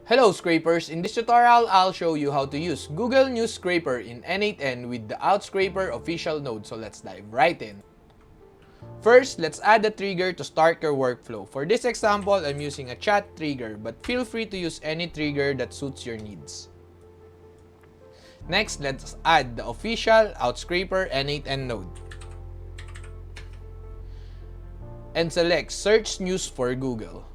Hello scrapers! In this tutorial, I'll show you how to use Google News Scraper in n8n with the Outscraper official node. So let's dive right in. First, let's add a trigger to start your workflow. For this example, I'm using a chat trigger, but feel free to use any trigger that suits your needs. Next, let's add the official Outscraper n8n node. And select Search News for Google.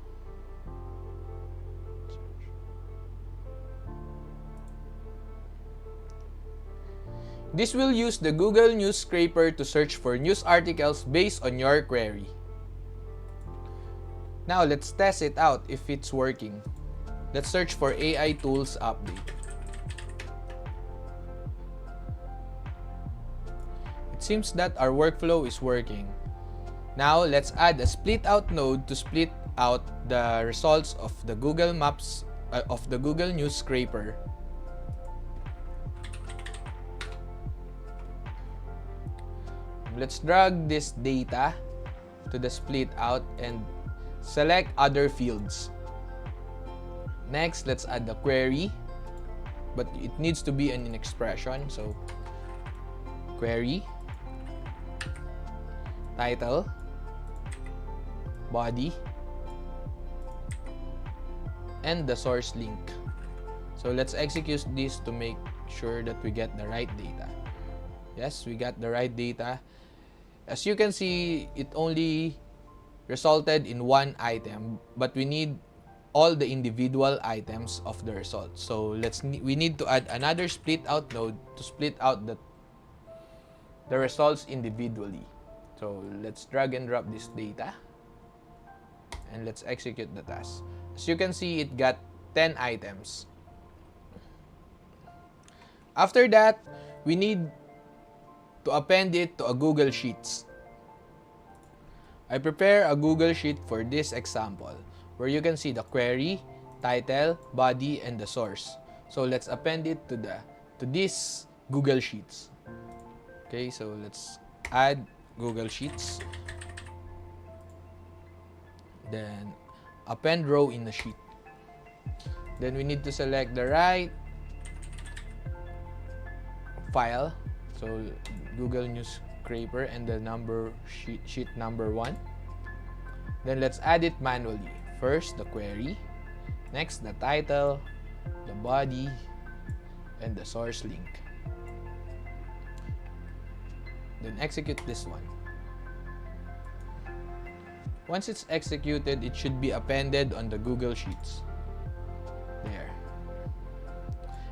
This will use the Google News Scraper to search for news articles based on your query. Now, let's test it out if it's working. Let's search for AI Tools Update. It seems that our workflow is working. Now, let's add a split out node to split out the results of the Google Maps of the Google News Scraper. Let's drag this data to the split out and select other fields. Next, let's add the query, but it needs to be an expression. So, query, title, body, and the source link. So, let's execute this to make sure that we get the right data. Yes, we got the right data. As you can see, it only resulted in one item, but we need all the individual items of the result. So we need to add another split out node to split out the results individually. So let's drag and drop this data and let's execute the task. As you can see, it got 10 items. After that, we need to append it to a Google Sheets. I prepare a Google Sheet for this example, where you can see the query, title, body, and the source. So let's append it to this Google Sheets. Okay, so let's add Google Sheets. Then append row in the sheet. Then we need to select the right file. So Google News Scraper and the sheet number 1. Then let's add it manually. First the query, next the title, the body, and the source link. Then execute this one. Once it's executed, it should be appended on the Google Sheets. There.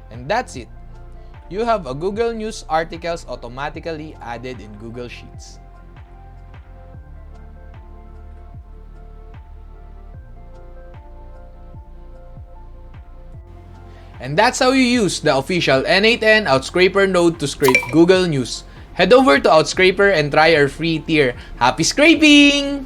And that's it. You have a Google News articles automatically added in Google Sheets. And that's how you use the official n8n Outscraper node to scrape Google News. Head over to Outscraper and try our free tier. Happy scraping!